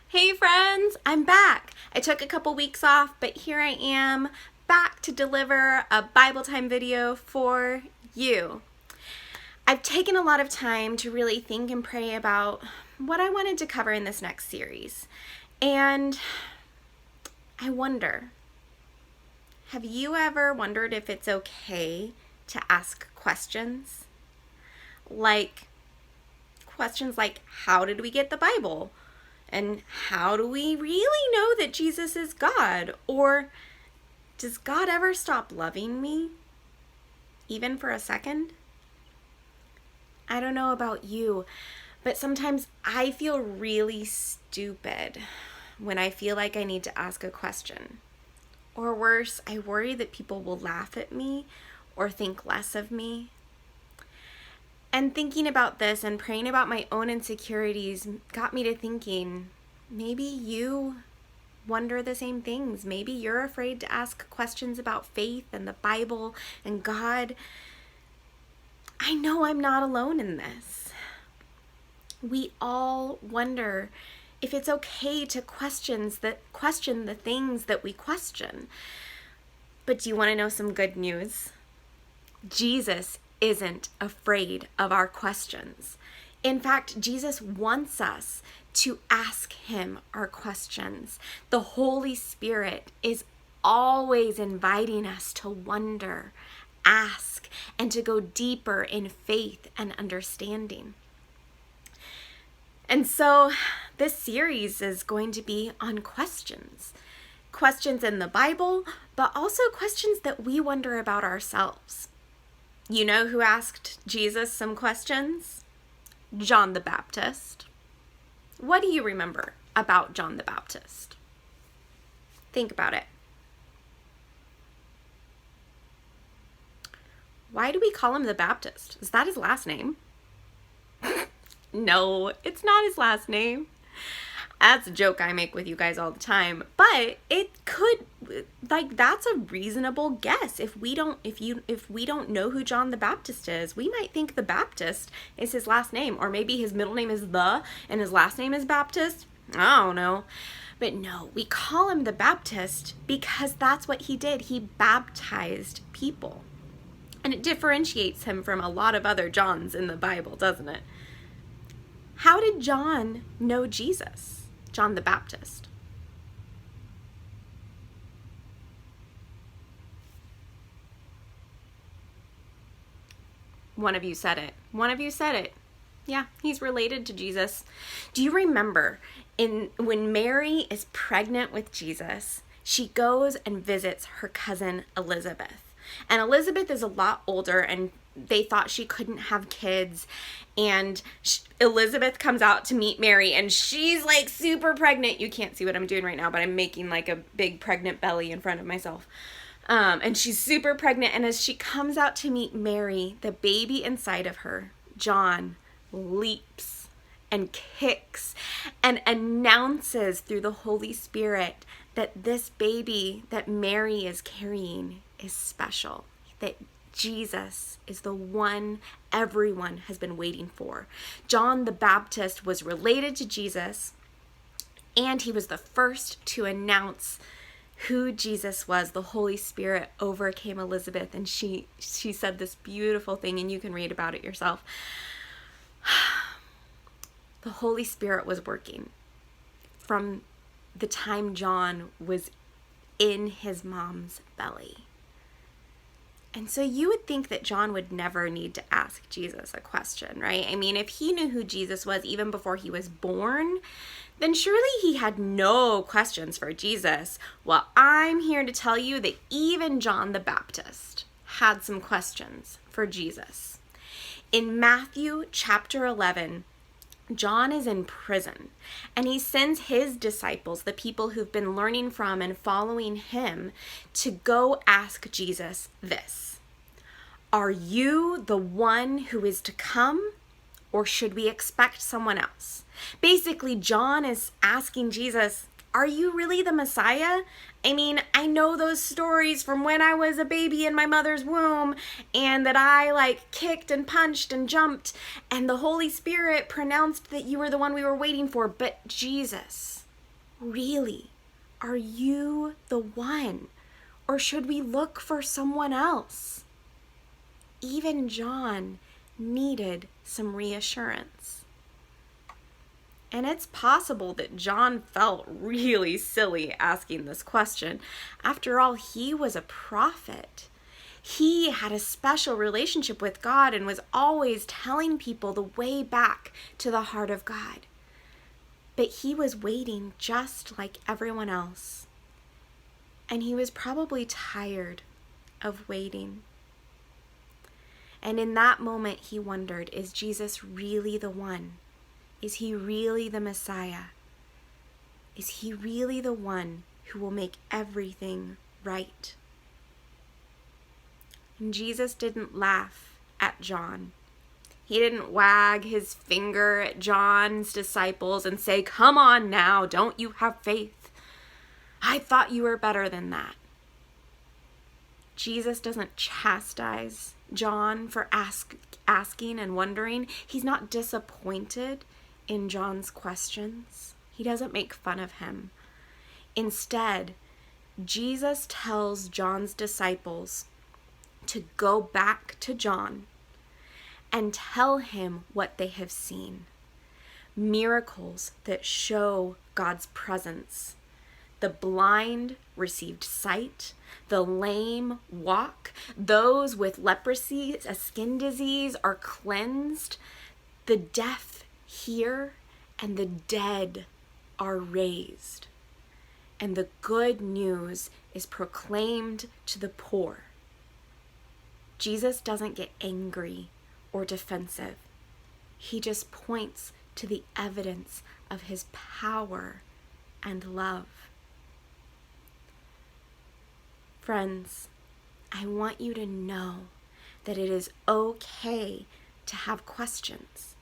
Hey friends, I'm back. I took a couple weeks off, but here I am back to deliver a Bible time video for you. I've taken a lot of time to really think and pray about what I wanted to cover in this next series. And I wonder, have you ever wondered if it's okay to ask questions? Questions like, how did we get the Bible? And how do we really know that Jesus is God? Or does God ever stop loving me? Even for a second? I don't know about you, but sometimes I feel really stupid when I feel like I need to ask a question. Or worse, I worry that people will laugh at me or think less of me. And thinking about this and praying about my own insecurities got me to thinking, maybe you wonder the same things. Maybe you're afraid to ask questions about faith and the Bible and God. I know I'm not alone in this. We all wonder if it's okay to question the things that we question. But do you want to know some good news? Jesus isn't afraid of our questions. In fact, Jesus wants us to ask him our questions. The Holy Spirit is always inviting us to wonder, ask, and to go deeper in faith and understanding. And so this series is going to be on questions. Questions in the Bible, but also questions that we wonder about ourselves. You know who asked Jesus some questions? John the Baptist. What do you remember about John the Baptist? Think about it. Why do we call him the Baptist? Is that his last name? No, it's not his last name. That's a joke I make with you guys all the time, but it could, that's a reasonable guess. If we don't know who John the Baptist is, we might think the Baptist is his last name, or maybe his middle name is the and his last name is Baptist. I don't know. But no, we call him the Baptist because that's what he did. He baptized people. And it differentiates him from a lot of other Johns in the Bible, doesn't it? How did John know Jesus? John the Baptist. One of you said it. Yeah, he's related to Jesus. Do you remember when Mary is pregnant with Jesus, she goes and visits her cousin Elizabeth. And Elizabeth is a lot older, and they thought she couldn't have kids. And Elizabeth comes out to meet Mary, and she's like super pregnant. You can't see what I'm doing right now, but I'm making like a big pregnant belly in front of myself. And she's super pregnant. And as she comes out to meet Mary, the baby inside of her, John, leaps and kicks and announces through the Holy Spirit that this baby that Mary is carrying is special, that Jesus is the one everyone has been waiting for. John the Baptist was related to Jesus, and he was the first to announce who Jesus was. The Holy Spirit overcame Elizabeth, and she said this beautiful thing, and you can read about it yourself. The Holy Spirit was working from the time John was in his mom's belly. And so you would think that John would never need to ask Jesus a question, right? I mean, if he knew who Jesus was even before he was born, then surely he had no questions for Jesus. Well, I'm here to tell you that even John the Baptist had some questions for Jesus. In Matthew chapter 11, John is in prison, and he sends his disciples, the people who've been learning from and following him, to go ask Jesus this: are you the one who is to come, or should we expect someone else? Basically, John is asking Jesus, are you really the Messiah? I mean, I know those stories from when I was a baby in my mother's womb, and that I kicked and punched and jumped, and the Holy Spirit pronounced that you were the one we were waiting for. But Jesus, really, are you the one? Or should we look for someone else? Even John needed some reassurance. And it's possible that John felt really silly asking this question. After all, he was a prophet. He had a special relationship with God and was always telling people the way back to the heart of God. But he was waiting just like everyone else. And he was probably tired of waiting. And in that moment, he wondered, is Jesus really the one? Is he really the Messiah? Is he really the one who will make everything right? And Jesus didn't laugh at John. He didn't wag his finger at John's disciples and say, come on now, don't you have faith? I thought you were better than that. Jesus doesn't chastise John for asking and wondering. He's not disappointed in John's questions. He doesn't make fun of him. Instead, Jesus tells John's disciples to go back to John and tell him what they have seen. Miracles that show God's presence. The blind received sight, the lame walk, those with leprosy, a skin disease, are cleansed, the deaf hear, and the dead are raised. And the good news is proclaimed to the poor. Jesus doesn't get angry or defensive. He just points to the evidence of his power and love. Friends, I want you to know that it is okay to have questions.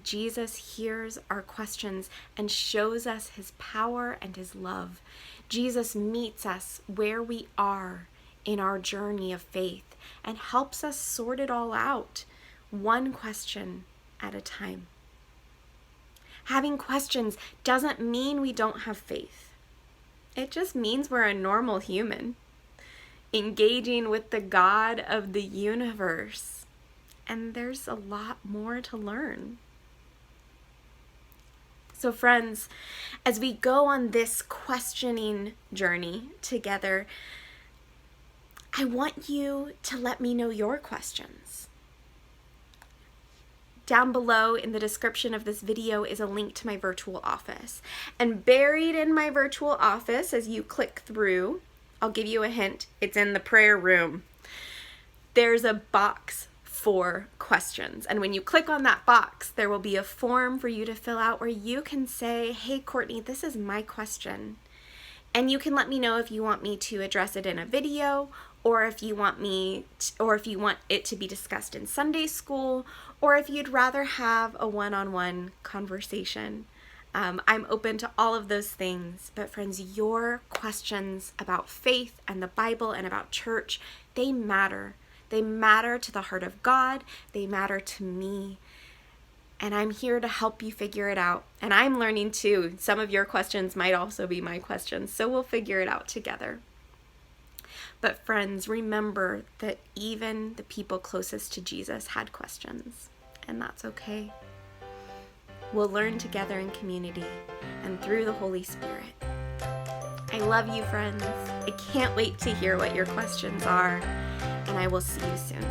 Jesus hears our questions and shows us his power and his love. Jesus meets us where we are in our journey of faith and helps us sort it all out, one question at a time. Having questions doesn't mean we don't have faith. It just means we're a normal human, engaging with the God of the universe. And there's a lot more to learn. So friends, as we go on this questioning journey together, I want you to let me know your questions. Down below in the description of this video is a link to my virtual office. And buried in my virtual office, as you click through, I'll give you a hint, it's in the prayer room. There's a box for questions. And when you click on that box, there will be a form for you to fill out where you can say, hey, Courtney, this is my question. And you can let me know if you want me to address it in a video, or if you want it to be discussed in Sunday school, or if you'd rather have a one-on-one conversation. I'm open to all of those things, but friends, your questions about faith and the Bible and about church, they matter. They matter to the heart of God. They matter to me. And I'm here to help you figure it out. And I'm learning too. Some of your questions might also be my questions, so we'll figure it out together. But friends, remember that even the people closest to Jesus had questions, and that's okay. We'll learn together in community and through the Holy Spirit. I love you, friends. I can't wait to hear what your questions are, and I will see you soon.